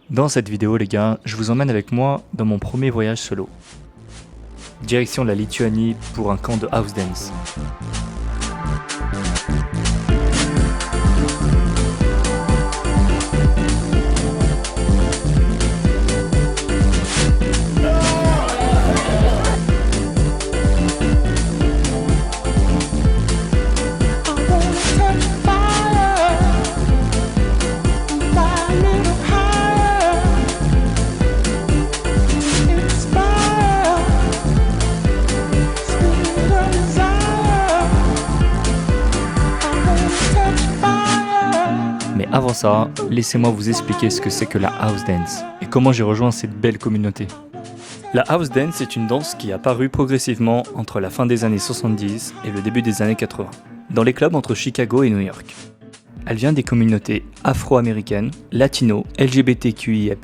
Dans cette vidéo les gars, je vous emmène avec moi dans mon premier voyage solo. Direction la Lituanie pour un camp de house dance. Mais avant ça, laissez-moi vous expliquer ce que c'est que la house dance et comment j'ai rejoint cette belle communauté. La house dance est une danse qui est apparue progressivement entre la fin des années 70 et le début des années 80, dans les clubs entre Chicago et New York. Elle vient des communautés afro-américaines, latino, LGBTQIA+,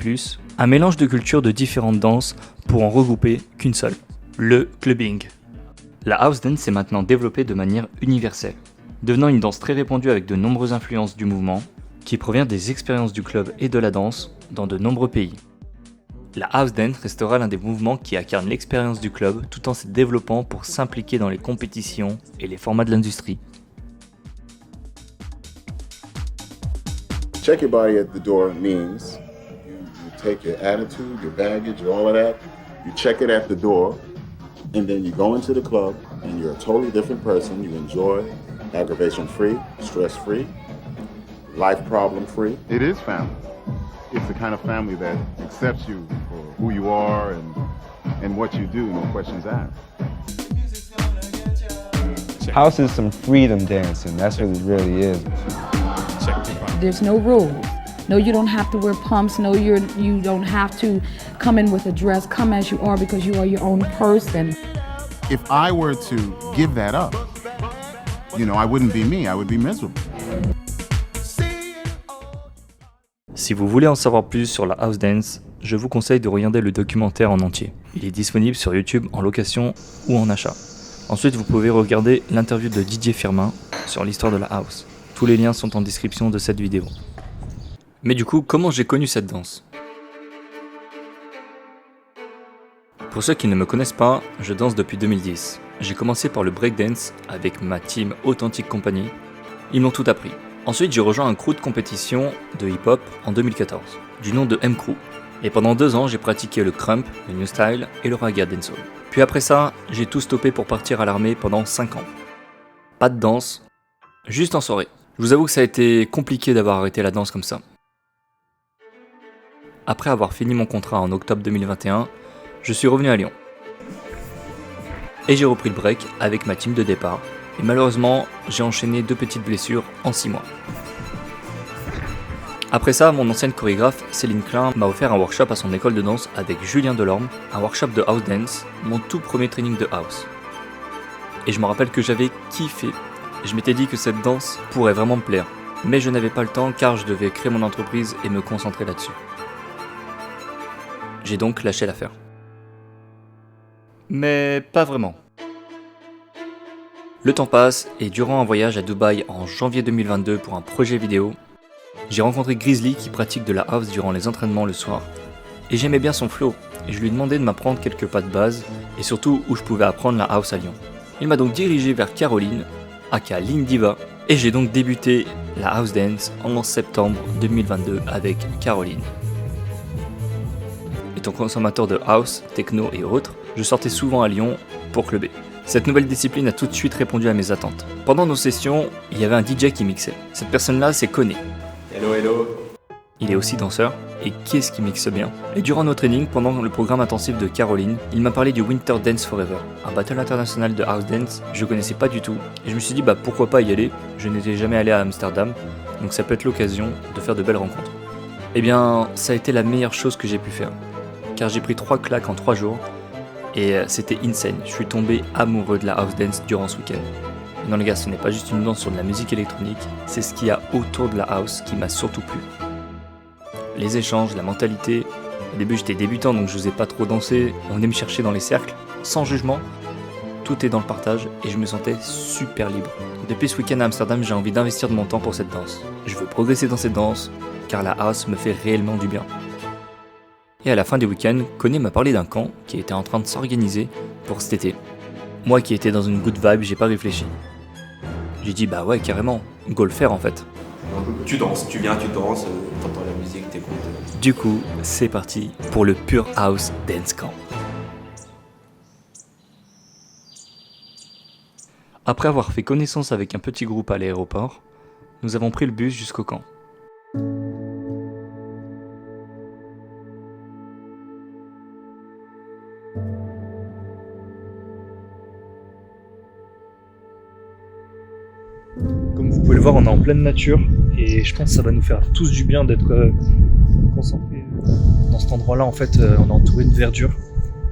un mélange de cultures de différentes danses pour en regrouper qu'une seule, le clubbing. La house dance est maintenant développée de manière universelle, devenant une danse très répandue avec de nombreuses influences du mouvement, qui provient des expériences du club et de la danse dans de nombreux pays. La house dance restera l'un des mouvements qui incarne l'expérience du club tout en se développant pour s'impliquer dans les compétitions et les formats de l'industrie. Check your body at the door means you take your attitude, your baggage, all of that, you check it at the door, and then you go into the club and you're a totally different person. You enjoy aggravation-free, stress-free, life problem-free. It is family. It's the kind of family that accepts you for who you are and what you do, no questions asked. House is some freedom dancing. That's what it really is. There's no rules. No, you don't have to wear pumps. No, you don't have to come in with a dress. Come as you are because you are your own person. If I were to give that up, I wouldn't be me. I would be miserable. Si vous voulez en savoir plus sur la house dance, je vous conseille de regarder le documentaire en entier. Il est disponible sur YouTube en location ou en achat. Ensuite, vous pouvez regarder l'interview de Didier Firmin sur l'histoire de la house. Tous les liens sont en description de cette vidéo. Mais du coup, comment j'ai connu cette danse ? Pour ceux qui ne me connaissent pas, je danse depuis 2010. J'ai commencé par le breakdance avec ma team Authentic Company. Ils m'ont tout appris. Ensuite, j'ai rejoint un crew de compétition de hip-hop en 2014, du nom de M-Crew. Et pendant 2 ans, j'ai pratiqué le crump, le new style et le raga dancehall. Puis après ça, j'ai tout stoppé pour partir à l'armée pendant 5 ans. Pas de danse, juste en soirée. Je vous avoue que ça a été compliqué d'avoir arrêté la danse comme ça. Après avoir fini mon contrat en octobre 2021, je suis revenu à Lyon. Et j'ai repris le break avec ma team de départ. Et malheureusement, j'ai enchaîné 2 petites blessures en 6 mois. Après ça, mon ancienne chorégraphe, Céline Klein, m'a offert un workshop à son école de danse avec Julien Delorme, un workshop de house dance, mon tout premier training de house. Et je me rappelle que j'avais kiffé. Je m'étais dit que cette danse pourrait vraiment me plaire. Mais je n'avais pas le temps car je devais créer mon entreprise et me concentrer là-dessus. J'ai donc lâché l'affaire. Mais pas vraiment. Le temps passe et durant un voyage à Dubaï en janvier 2022 pour un projet vidéo, j'ai rencontré Grizzly qui pratique de la house durant les entraînements le soir. Et j'aimais bien son flow et je lui ai demandé de m'apprendre quelques pas de base et surtout où je pouvais apprendre la house à Lyon. Il m'a donc dirigé vers Caroline, aka Lynn Diva, et j'ai donc débuté la house dance en septembre 2022 avec Caroline. Étant consommateur de house, techno et autres, je sortais souvent à Lyon pour clubber. Cette nouvelle discipline a tout de suite répondu à mes attentes. Pendant nos sessions, il y avait un DJ qui mixait. Cette personne-là, c'est Koné. Hello, hello. Il est aussi danseur, et qu'est-ce qu'il mixe bien. Et durant nos trainings, pendant le programme intensif de Caroline, il m'a parlé du Winter Dance Forever, un battle international de house dance, je connaissais pas du tout, et je me suis dit pourquoi pas y aller, je n'étais jamais allé à Amsterdam, donc ça peut être l'occasion de faire de belles rencontres. Eh bien, ça a été la meilleure chose que j'ai pu faire, car j'ai pris 3 claques en 3 jours, et c'était insane, je suis tombé amoureux de la house dance durant ce week-end. Et non les gars, ce n'est pas juste une danse sur de la musique électronique, c'est ce qu'il y a autour de la house qui m'a surtout plu. Les échanges, la mentalité. Au début j'étais débutant donc je n'osais pas trop danser, on venait me chercher dans les cercles, sans jugement. Tout est dans le partage et je me sentais super libre. Depuis ce week-end à Amsterdam, j'ai envie d'investir de mon temps pour cette danse. Je veux progresser dans cette danse, car la house me fait réellement du bien. Et à la fin des week-ends, Koné m'a parlé d'un camp qui était en train de s'organiser pour cet été. Moi qui étais dans une good vibe, j'ai pas réfléchi. J'ai dit bah ouais carrément, go le faire en fait. Tu danses, tu viens, tu danses, t'entends la musique, t'écoutes. Du coup, c'est parti pour le Pure House Dance Camp. Après avoir fait connaissance avec un petit groupe à l'aéroport, nous avons pris le bus jusqu'au camp. Comme vous pouvez le voir, on est en pleine nature et je pense que ça va nous faire tous du bien d'être concentrés dans cet endroit-là. En fait, on est entouré de verdure,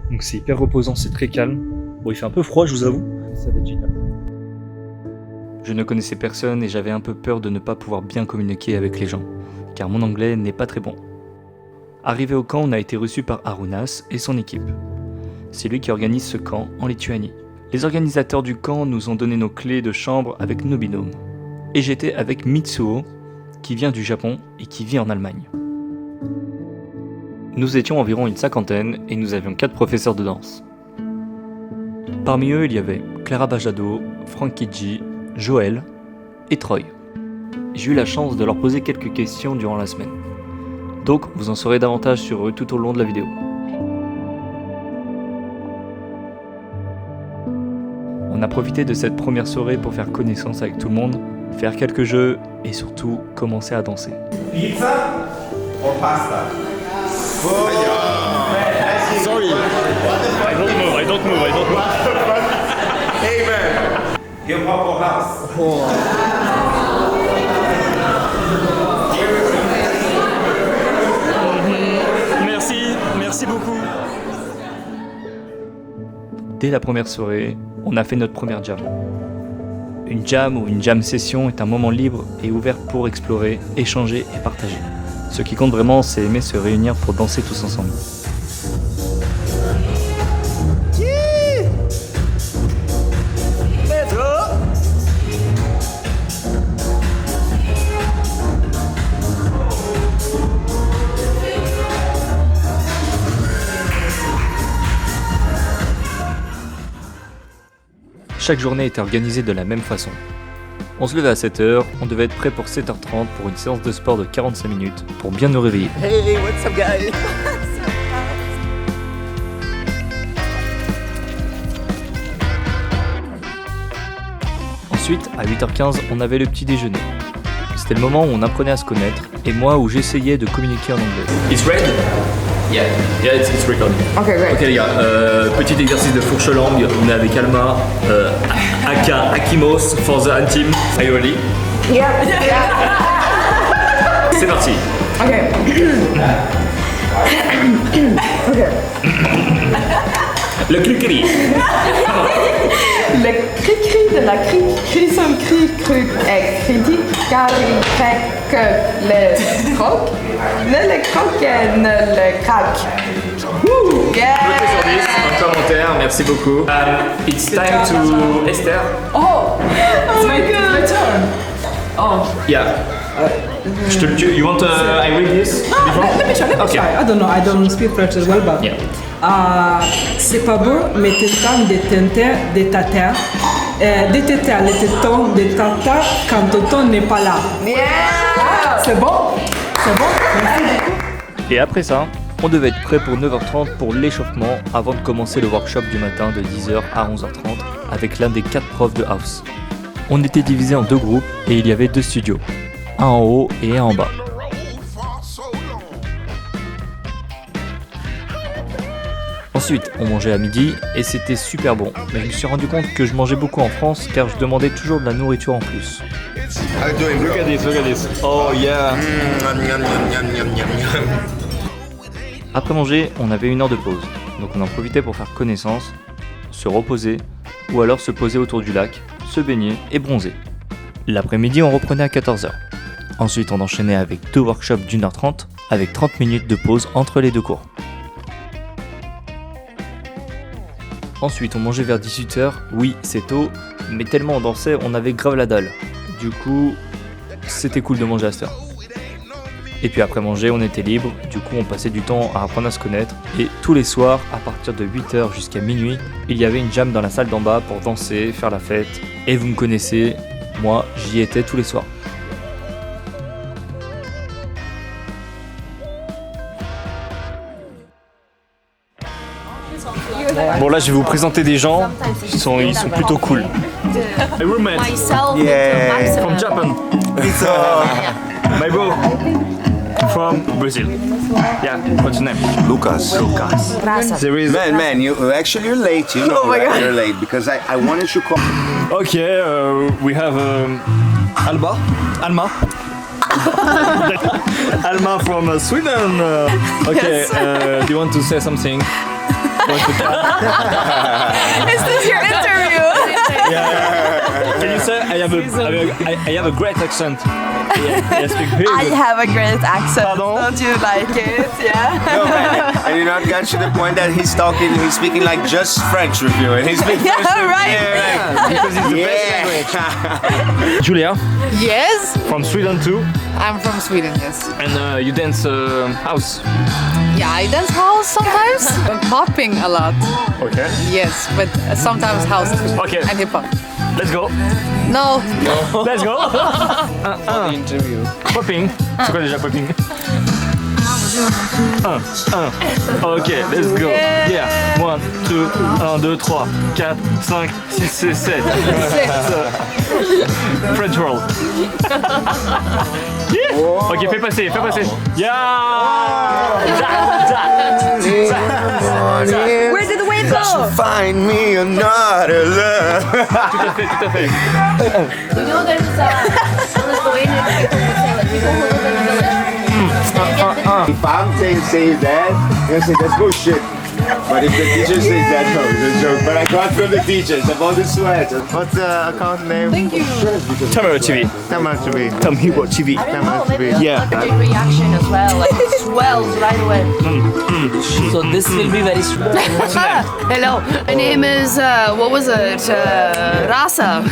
donc c'est hyper reposant, c'est très calme. Bon, il fait un peu froid, je vous avoue, ça va être génial. Je ne connaissais personne et j'avais un peu peur de ne pas pouvoir bien communiquer avec les gens, car mon anglais n'est pas très bon. Arrivé au camp, on a été reçu par Arunas et son équipe. C'est lui qui organise ce camp en Lituanie. Les organisateurs du camp nous ont donné nos clés de chambre avec nos binômes. Et j'étais avec Mitsuo, qui vient du Japon et qui vit en Allemagne. Nous étions environ une cinquantaine et nous avions 4 professeurs de danse. Parmi eux, il y avait Clara Bajado, Frankie G, Joël et Troy. J'ai eu la chance de leur poser quelques questions durant la semaine. Donc, vous en saurez davantage sur eux tout au long de la vidéo. On a profité de cette première soirée pour faire connaissance avec tout le monde, faire quelques jeux et surtout commencer à danser. Pizza or pasta? Sorry. I don't move. Hey man, hip hop or house? Merci beaucoup. Dès la première soirée, on a fait notre première jam. Une jam ou une jam session est un moment libre et ouvert pour explorer, échanger et partager. Ce qui compte vraiment, c'est aimer se réunir pour danser tous ensemble. Chaque journée était organisée de la même façon. On se levait à 7h, on devait être prêt pour 7h30 pour une séance de sport de 45 minutes pour bien nous réveiller. Hey, what's up guys? Ensuite, à 8h15, on avait le petit déjeuner. C'était le moment où on apprenait à se connaître et moi où j'essayais de communiquer en anglais. It's ready? Yeah, it's recording. Okay, great. Ok les gars, petit exercice de fourche langue. On est avec Alma, Aka, Akimos for the Antim. Are you ready? Yeah. C'est parti. Okay. Le cliquerie. Le cri-cri de la cri-son cri-cru est critique car il fait que le croc ne le croque ne le craque. Woo! Yeah! Notez sur 10, un commentaire, merci beaucoup. It's time to Esther. Oh! Oh my god! Oh. Yeah. You want I read this before? Let me try. Okay. I don't know, I don't speak French as well, but... Yeah. C'est pas beau, mais t'entends des tintés, des tatins, des tétins, des tétons, des tatas quand tonton n'est pas là. Yeah! C'est bon? C'est bon? Merci beaucoup. Et après ça, on devait être prêt pour 9h30 pour l'échauffement avant de commencer le workshop du matin de 10h à 11h30 avec l'un des 4 profs de house. On était divisé en 2 groupes et il y avait 2 studios, un en haut et un en bas. Ensuite, on mangeait à midi et c'était super bon, mais je me suis rendu compte que je mangeais beaucoup en France car je demandais toujours de la nourriture en plus. Look at this. Oh yeah. Après manger, on avait 1 heure de pause, donc on en profitait pour faire connaissance, se reposer ou alors se poser autour du lac, se baigner et bronzer. L'après-midi, on reprenait à 14h. Ensuite, on enchaînait avec 2 workshops d'1h30 avec 30 minutes de pause entre les 2 cours. Ensuite, on mangeait vers 18h. Oui, c'est tôt, mais tellement on dansait, on avait grave la dalle. Du coup, c'était cool de manger à cette heure. Et puis après manger, on était libre, du coup on passait du temps à apprendre à se connaître. Et tous les soirs, à partir de 8h jusqu'à minuit, il y avait une jam dans la salle d'en bas pour danser, faire la fête. Et vous me connaissez, moi j'y étais tous les soirs. Bon là je vais vous présenter des gens, ils sont plutôt cool. My roommate, Yeah. from Japan. It's My bro, from Brazil. Yeah, what's your name? Lucas. There is... Man, you're late. You know you're late because I wanted to call. Okay, we have Alma. Alma from Sweden. Okay, do you want to say something? Is this your interview? Yeah. Can you say I have a great accent? Yeah, speak very I good. have a great accent. Pardon? Don't you like it? Yeah. No, man, I did not get to the point that he's speaking like just French with you, and he's speaking Yeah, French with right. you, like, Because it's the best language. Julia, Yes, from Sweden too, I'm from Sweden, yes. and you dance house. Yeah, I dance house sometimes. Popping a lot, Okay. yes, but sometimes house too. Okay. And hip hop. Let's go. No, Let's go. Popping. C'est quoi déjà popping? Ok, let's go. Yeah. 1, 2, 1, 2, 3, 4, 5, 6, 7. French roll. Yeah. Ok, fais passer. Yeah. Where did the wind go? Find me another love. Tout à fait. You know there's a Lithuanian people who say like people who live in the village. If I'm saying that, you're gonna say that's bullshit. But if the teacher says that, no, it's a joke. But I got from the teachers about the sweat. What's the account name? Thank you. Tamara TV. Tamara TV. Tamhiwa TV. Tamara TV. Yeah. Big reaction as well, like it swells right away. So this will be very strong. What's your name? Hello, my name is Rasa.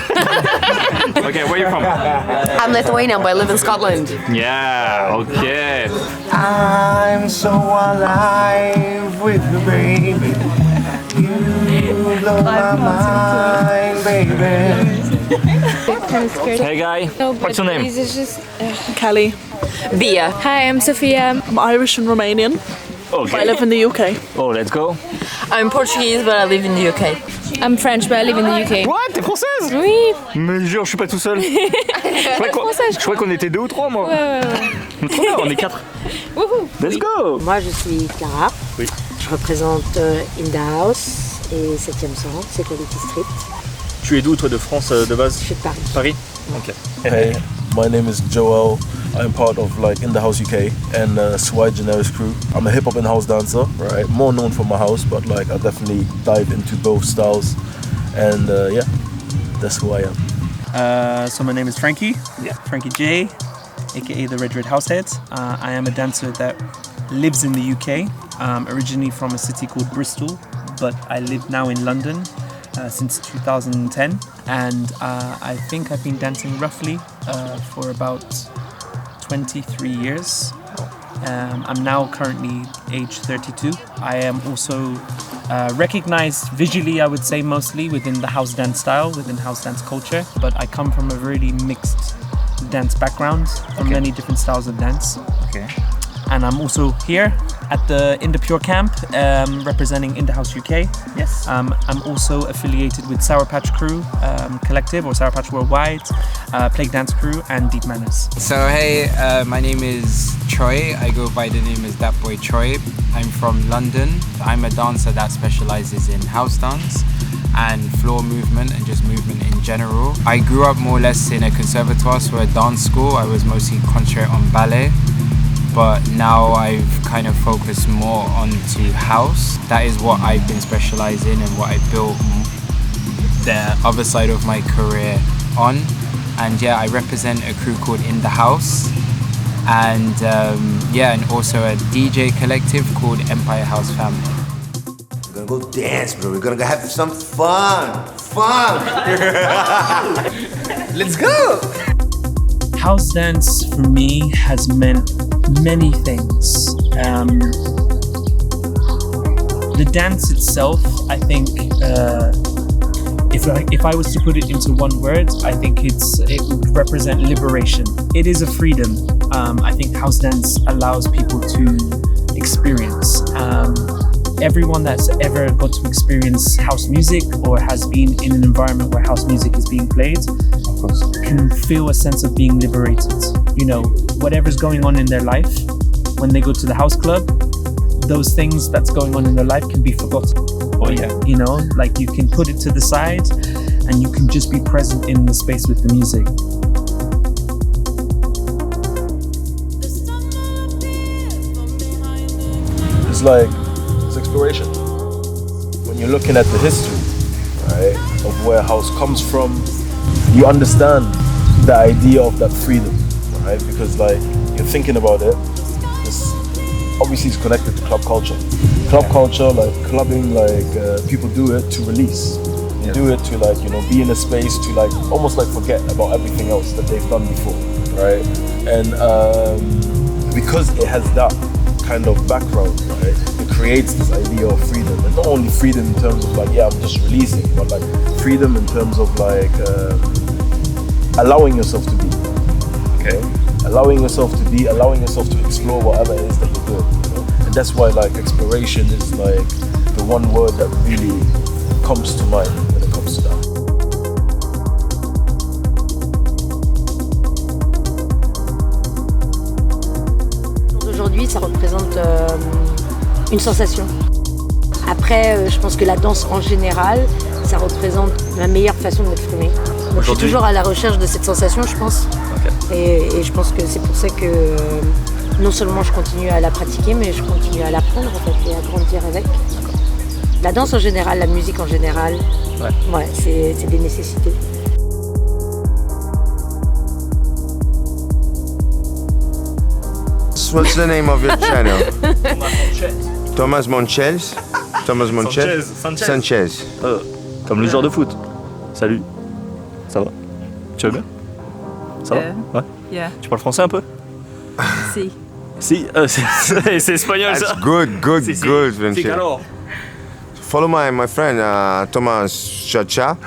Okay, where are you from? I'm Lithuanian, but I live in Scotland. Yeah, okay. I'm so alive with you, baby. You blow my mind, baby. Hey guy, what's your name? Kelly. Bia. Hi, I'm Sophia. I'm Irish and Romanian. Okay. I live in the UK. Oh, let's go. I'm Portuguese, but I live in the UK. I'm French, but I live in the UK. What? T'es française? Oui. Mais jure, je suis pas tout seul. Je crois qu'on était 2 ou 3 moi. Ouais. Trop bien, on est 4. Let's go. Moi je suis Clara. Oui. Je représente In The House et 7e Sens, c'est Quality Street. Tu es d'où toi de France de base? Je suis de Paris. Paris? Ok. Hey, my name is Joel. I'm part of like In The House UK and Swai Generis crew. I'm a hip hop and house dancer, right? More known for my house, but like I definitely dive into both styles. And yeah, that's who I am. So my name is Frankie. Yeah. Frankie J, aka the Red Househead. I am a dancer that lives in the UK. Originally from a city called Bristol, but I live now in London since 2010. And I think I've been dancing roughly for about 23 years. I'm now currently age 32. I am also recognized visually, I would say, mostly within the house dance style, within house dance culture. But I come from a really mixed dance background, from many different styles of dance. Okay. And I'm also here at the In The Pure camp, representing In The House UK. Yes. I'm also affiliated with Sour Patch Crew Collective, or Sour Patch Worldwide, Plague Dance Crew, and Deep Manners. So hey, my name is Troy. I go by the name as That Boy Troy. I'm from London. I'm a dancer that specializes in house dance and floor movement and just movement in general. I grew up more or less in a conservatoire, so a dance school. I was mostly concentrated on ballet. But now I've kind of focused more onto house. That is what I've been specializing in and what I built the other side of my career on. And yeah, I represent a crew called In The House. And yeah, and also a DJ collective called Empire House Family. We're gonna go dance, bro. We're gonna go have some fun. Let's go! House dance for me has meant many things. The dance itself, I think, if I was to put it into one word, I think it would represent liberation. It is a freedom. I think house dance allows people to experience. Everyone that's ever got to experience house music or has been in an environment where house music is being played can feel a sense of being liberated. You know, whatever's going on in their life, when they go to the house club, those things that's going on in their life can be forgotten. Oh yeah. You know, like you can put it to the side and you can just be present in the space with the music. It's like, it's exploration. When you're looking at the history, right, of where house comes from, you understand the idea of that freedom, right? Because like, you're thinking about it, obviously it's connected to club culture. Club culture, like clubbing, like people do it to release. They do it to like, you know, be in a space to like, almost like forget about everything else that they've done before, right? And because it has that kind of background, right, it creates this idea of freedom. And not only freedom in terms of like, yeah, I'm just releasing, but like freedom in terms of like allowing yourself to be, okay? Allowing yourself to be, allowing yourself to explore whatever it is that you're doing, you know? And that's why like exploration is like the one word that really comes to mind when it comes to that. Aujourd'hui, ça représente une sensation. Après, je pense que la danse en général, ça représente la meilleure façon de m'exprimer. Donc je suis toujours à la recherche de cette sensation, je pense. Okay. Et je pense que c'est pour ça que non seulement je continue à la pratiquer, mais je continue à l'apprendre en fait, et à grandir avec. La danse en général, la musique en général, ouais, c'est des nécessités. What's the name of your channel? Thomas Monchels. Thomas Monchels. Sanchez. Comme le joueur de foot. Salut. Ça va? Tu vas bien? Ça va? Ouais. Yeah. Tu parles français un peu? Si. Si, c'est espagnol ça. That's good, Vincent. Si, alors. Follow my friend Thomas Chacha.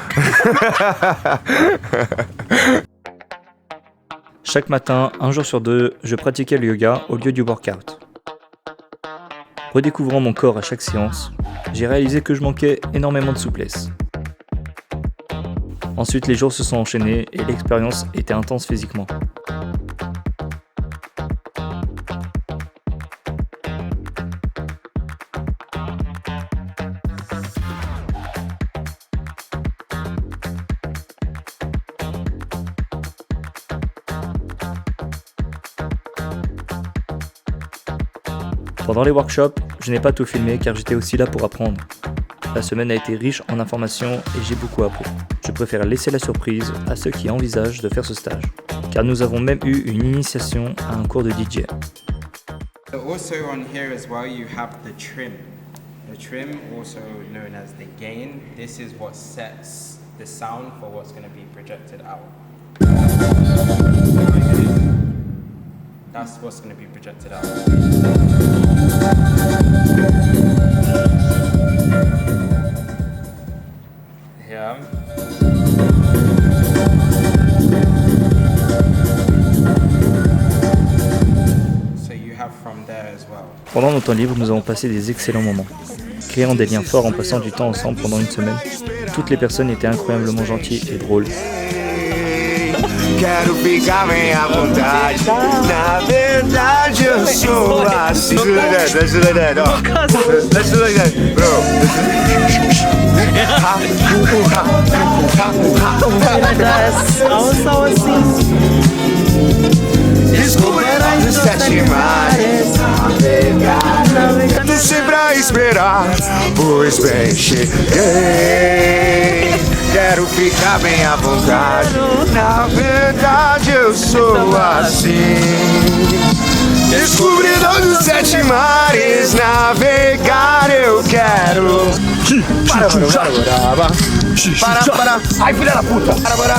Chaque matin, un jour sur deux, je pratiquais le yoga au lieu du workout. Redécouvrant mon corps à chaque séance, j'ai réalisé que je manquais énormément de souplesse. Ensuite, les jours se sont enchaînés et l'expérience était intense physiquement. Pendant les workshops, je n'ai pas tout filmé car j'étais aussi là pour apprendre. La semaine a été riche en informations et j'ai beaucoup appris. Je préfère laisser la surprise à ceux qui envisagent de faire ce stage, car nous avons même eu une initiation à un cours de DJ. Also on here as well you have the trim. The trim, also known as the gain, this is what sets the sound for what's going to be projected out. That's what's going to be projected out. Here. So you have from there as well. Pendant nos temps libres, nous avons passé des excellents moments, créant des liens forts en passant du temps ensemble pendant une semaine. Toutes les personnes étaient incroyablement gentilles et drôles. Quero ficar bem à vontade. Na verdade eu sou assim. Let's do like that, Let's do like that, bro. Also assim. Descobrindo os 7 mares. Navegando sempre a esperar, pois bem cheguei. Quero ficar bem à vontade. Na verdade eu sou assim. Descobridor dos 7 mares, navegar eu quero. Para. Ai, filha da puta. Para.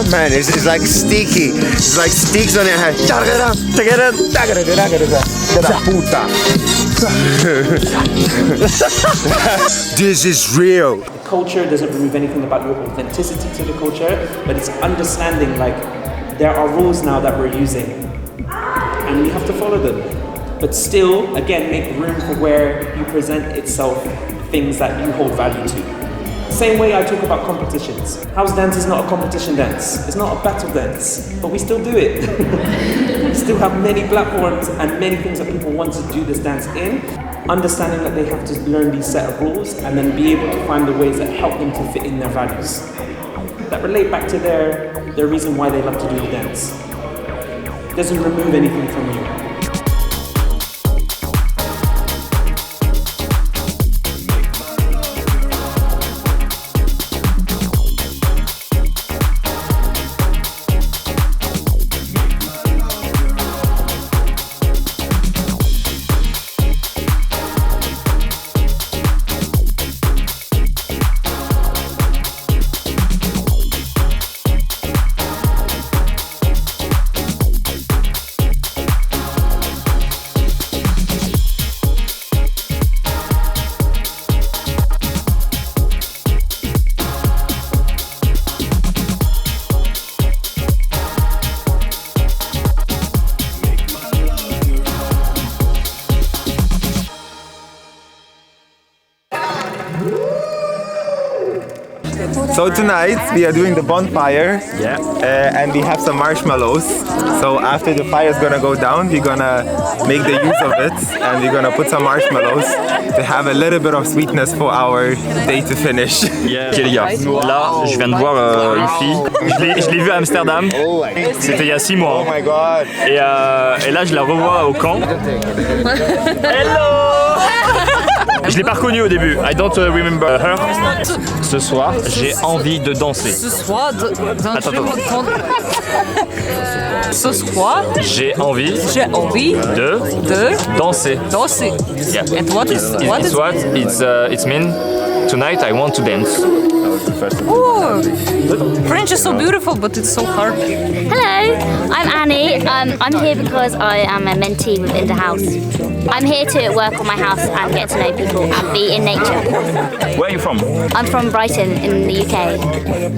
Man, it's like sticky. It's like sticks on your head. This is real. Culture doesn't remove anything about your authenticity to the culture, but it's understanding like there are rules now that we're using and we have to follow them. But still, again, make room for where you present itself things that you hold value to. Same way I talk about competitions. House dance is not a competition dance. It's not a battle dance, but we still do it. We still have many platforms and many things that people want to do this dance in. Understanding that they have to learn these set of rules and then be able to find the ways that help them to fit in their values. That relate back to their reason why they love to do the dance. It doesn't remove anything from you. So tonight we are doing the bonfire, and we have some marshmallows. So after the fire is gonna go down, we're gonna make the use of it, and we're gonna put some marshmallows to have a little bit of sweetness for our day to finish. Ok les gars, là je viens de voir une fille, je l'ai vue à Amsterdam, c'était il y a 6 mois. Oh my god. Et là je la revois au camp. Hello. Je l'ai pas reconnue au début. I don't remember her. Ce soir, j'ai envie de danser. Ce soir, Attends. Ce soir, J'ai envie de danser. Danser. Yeah. And what It's mean tonight I want to dance. Oh, French is so beautiful, but it's so hard. Hello, I'm Annie. I'm here because I am a mentee within the house. I'm here to work on my house and get to know people and be in nature. Where are you from? I'm from Brighton in the UK.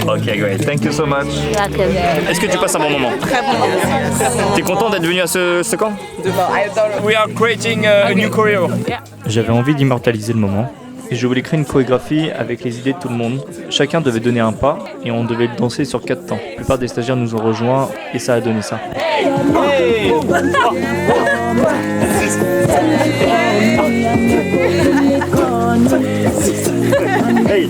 Ok, great. Thank you so much. You're welcome. Est-ce que tu passes un bon moment? Très bon moment. T'es content d'être venu à ce camp? We are creating a new choreo. J'avais envie d'immortaliser le moment. Et je voulais créer une chorégraphie avec les idées de tout le monde. Chacun devait donner un pas et on devait le danser sur 4 temps. La plupart des stagiaires nous ont rejoints et ça a donné ça. Hey. Hey.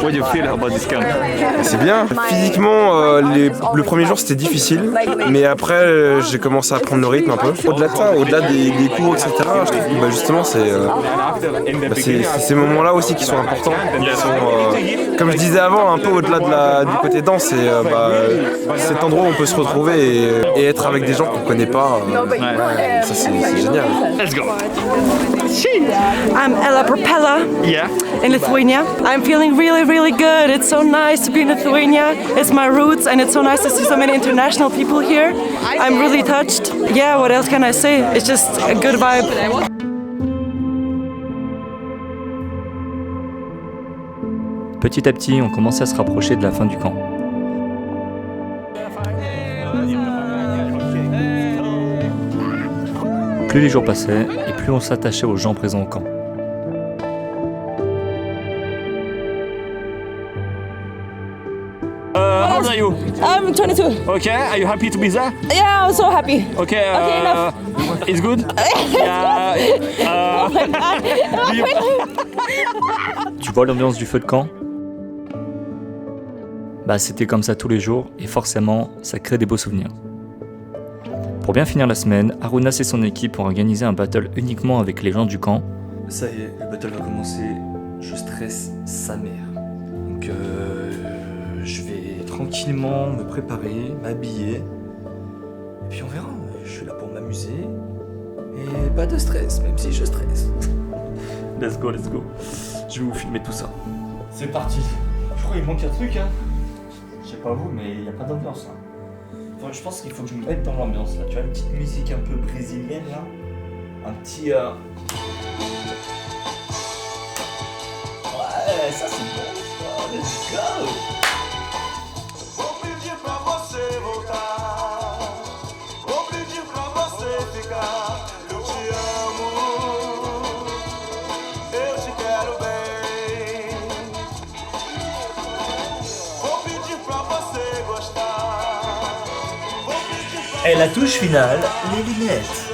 What do you feel about this camp? C'est bien. Physiquement, le premier jour c'était difficile, mais après j'ai commencé à prendre le rythme un peu. Au-delà de ça, au-delà des cours, etc., je trouve que justement c'est ces moments-là aussi qui sont importants. Qui sont, comme je disais avant, un peu au-delà du côté danse, c'est cet endroit où on peut se retrouver et être avec des gens qu'on ne connaît pas. Ça c'est génial. Let's go. I'm Ella Propella in Lithuania. I'm feeling really good. It's so nice to be in Lithuania. It's my roots and it's so nice to see so many international people here. I'm really touched. Yeah, what else can I say? It's just a good vibe. Petit à petit, on commençait à se rapprocher de la fin du camp. Plus les jours passaient et plus on s'attachait aux gens présents au camp. How old are you? I'm 22. Okay, are you happy to be there? Yeah, I'm so happy. Okay, Okay, enough. It's good? Oh my God. Tu vois l'ambiance du feu de camp? Bah c'était comme ça tous les jours et forcément ça crée des beaux souvenirs. Pour bien finir la semaine, Harunas et son équipe ont organisé un battle uniquement avec les gens du camp. Ça y est, le battle va commencer, je stresse sa mère. Donc je vais tranquillement me préparer, m'habiller, et puis on verra, je suis là pour m'amuser, et pas de stress, même si je stresse. Let's go, je vais vous filmer tout ça. C'est parti. Je crois qu'il manque un truc, hein. Je sais pas vous, mais il n'y a pas d'ambiance là. Enfin, je pense qu'il faut que je me mette dans l'ambiance là. Tu vois, une petite musique un peu brésilienne là. Un petit. Ouais, ça c'est bon ça. Let's go! Et la touche finale, les lunettes.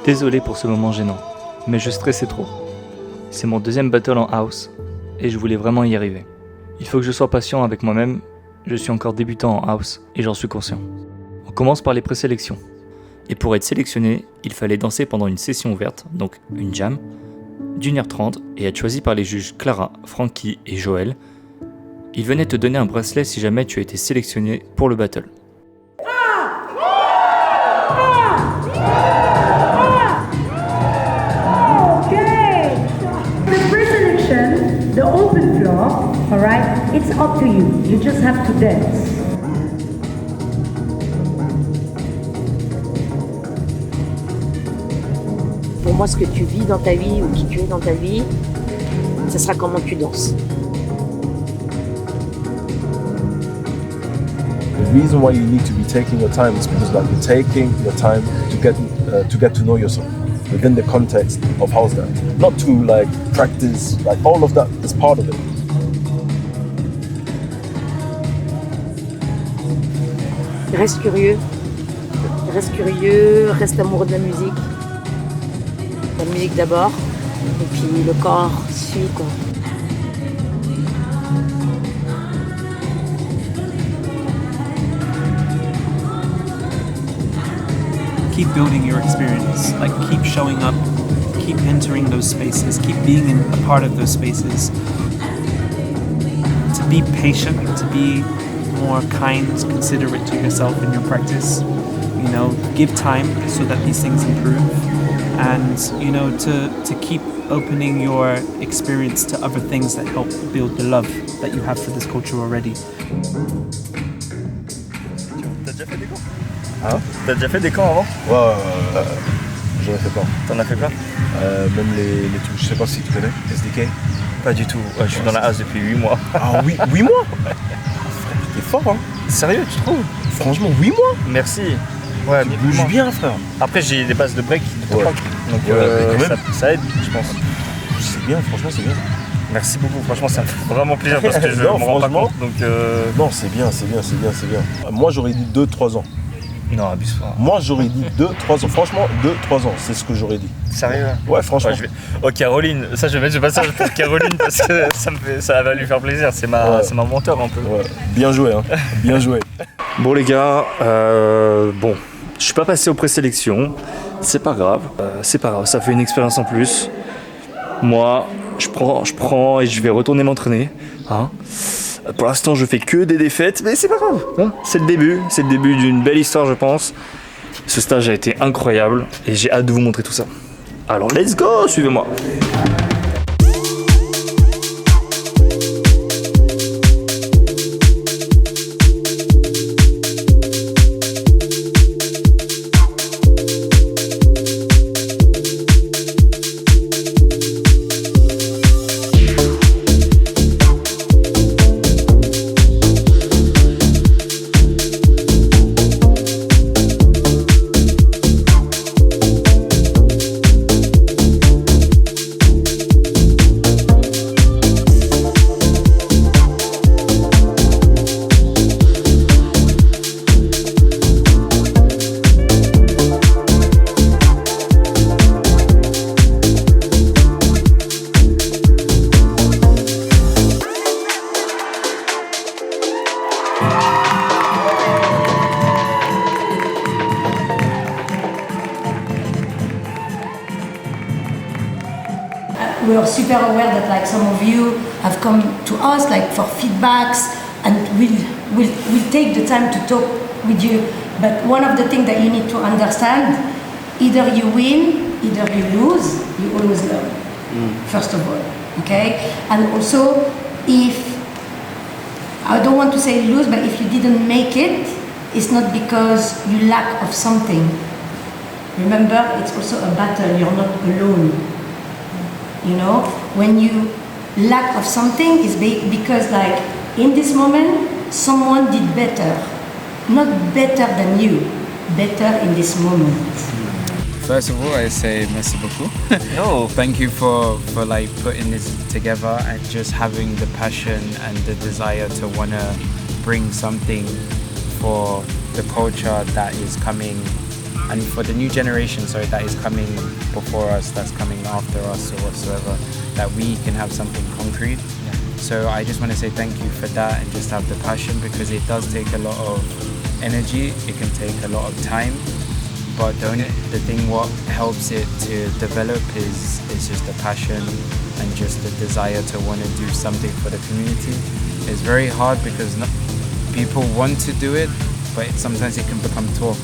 Désolé pour ce moment gênant, mais je stressais trop. C'est mon deuxième battle en house, et je voulais vraiment y arriver. Il faut que je sois patient avec moi-même, je suis encore débutant en house, et j'en suis conscient. On commence par les présélections. Et pour être sélectionné, il fallait danser pendant une session ouverte, donc une jam, d'1h30, et être choisi par les juges Clara, Frankie et Joël. Ils venaient te donner un bracelet si jamais tu as été sélectionné pour le battle. Okay. The pre-selection, the open floor, all right, it's up to you. You just have to dance. Pour moi, ce que tu vis dans ta vie ou qui tu es dans ta vie, ce sera comment tu danses. The reason why you need to be taking your time is because like you're taking your time to get to know yourself within the context of house dance, not to like practice. Like all of that is part of it. Reste curieux, reste amoureux de la musique. La musique d'abord, et puis le corps suit quoi. Keep building your experience, like keep showing up, keep entering those spaces, keep being a part of those spaces. To be patient, to be more kind, considerate to yourself in your practice. You know, give time so that these things improve. And, you know, to keep opening your experience to other things that help build the love that you have for this culture already. T'as déjà fait des camps? Hein? T'as déjà fait des camps avant? Ouais, j'en ai fait plein. T'en as fait plein? Même les trucs, je sais pas si tu connais, SDK? Pas du tout, ouais, je suis dans la house depuis 8 mois. Ah oui, 8 mois? T'es fort hein? Sérieux, tu trouves? Franchement, 8 mois? Merci. Ouais, tu bouges bien frère. Après j'ai des bases de break de ouais. Donc ça aide, je pense. C'est bien, franchement c'est bien. Merci beaucoup, franchement ça me fait vraiment plaisir parce que je non, me rends pas compte. Donc non, c'est bien. Moi j'aurais dit 2-3 ans. Non, abuse pas. Moi j'aurais dit 2-3 ans. Franchement, 2-3 ans, c'est ce que j'aurais dit. Sérieux? Ouais, franchement. Ouais, Oh, Caroline, ça je vais mettre ce passage pour Caroline parce que ça va lui faire plaisir. C'est ma mentor un peu. Ouais. Bien joué, hein. Bien joué. Bon les gars, bon, je suis pas passé aux présélections. C'est pas grave, ça fait une expérience en plus. Moi, je prends et je vais retourner m'entraîner. Hein. Pour l'instant, je fais que des défaites, mais c'est pas grave. Hein. C'est le début d'une belle histoire, je pense. Ce stage a été incroyable et j'ai hâte de vous montrer tout ça. Alors, let's go, suivez-moi. we are super aware that like some of you have come to us like for feedbacks, and we'll take the time to talk with you. But one of the things that you need to understand, either you win, either you lose, you always learn, first of all, okay? And also, if, I don't want to say lose, but if you didn't make it, it's not because you lack of something. Remember, it's also a battle, you're not alone. You know, when you lack of something, it's because like, in this moment, someone did better. Not better than you, better in this moment. First of all, I say merci beaucoup. No, thank you for like putting this together and just having the passion and the desire to wanna bring something for the culture that is coming, and for the new generation, that is coming before us, that's coming after us or whatsoever, that we can have something concrete. So I just want to say thank you for that, and just have the passion, because it does take a lot of energy, it can take a lot of time, but the thing what helps it to develop is just the passion and just the desire to want to do something for the community. It's very hard because people want to do it, but sometimes it can become tough.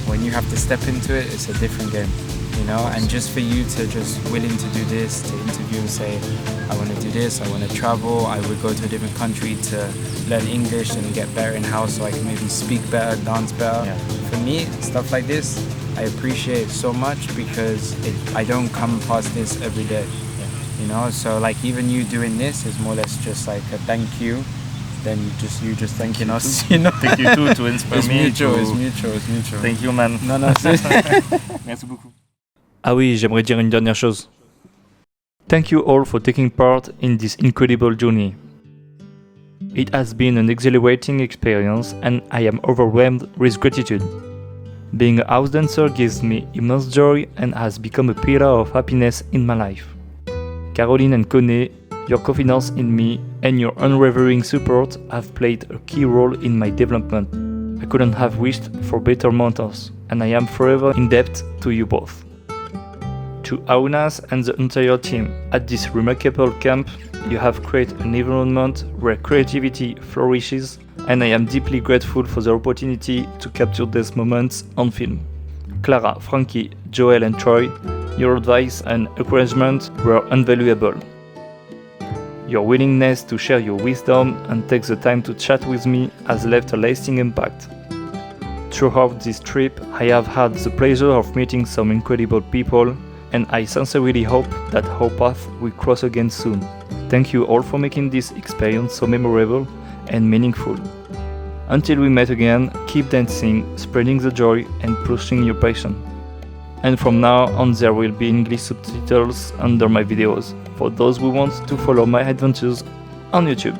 When you have to step into it, it's a different game, you know. And just for you to just willing to do this, to interview and say, I want to do this, I want to travel, I would go to a different country to learn English and get better in house, so I can maybe speak better, dance better. For me, stuff like this, I appreciate so much, because I don't come past this every day, you know. So like even you doing this is more or less just like a thank you. Then you just thanking us, you know. Thank you too to inspire it's me. Mutual, it's mutual. Thank you, man. Non, merci beaucoup. Ah oui, j'aimerais dire une dernière chose. Thank you all for taking part in this incredible journey. It has been an exhilarating experience, and I am overwhelmed with gratitude. Being a house dancer gives me immense joy and has become a pillar of happiness in my life. Caroline and Kone, your confidence in me and your unwavering support have played a key role in my development. I couldn't have wished for better mentors, and I am forever in debt to you both. To Aunas and the entire team, at this remarkable camp, you have created an environment where creativity flourishes, and I am deeply grateful for the opportunity to capture these moments on film. Clara, Frankie, Joel and Troy, your advice and encouragement were invaluable. Your willingness to share your wisdom and take the time to chat with me has left a lasting impact. Throughout this trip, I have had the pleasure of meeting some incredible people, and I sincerely hope that our paths will cross again soon. Thank you all for making this experience so memorable and meaningful. Until we meet again, keep dancing, spreading the joy and pushing your passion. And from now on there will be English subtitles under my videos, for those who want to follow my adventures on YouTube.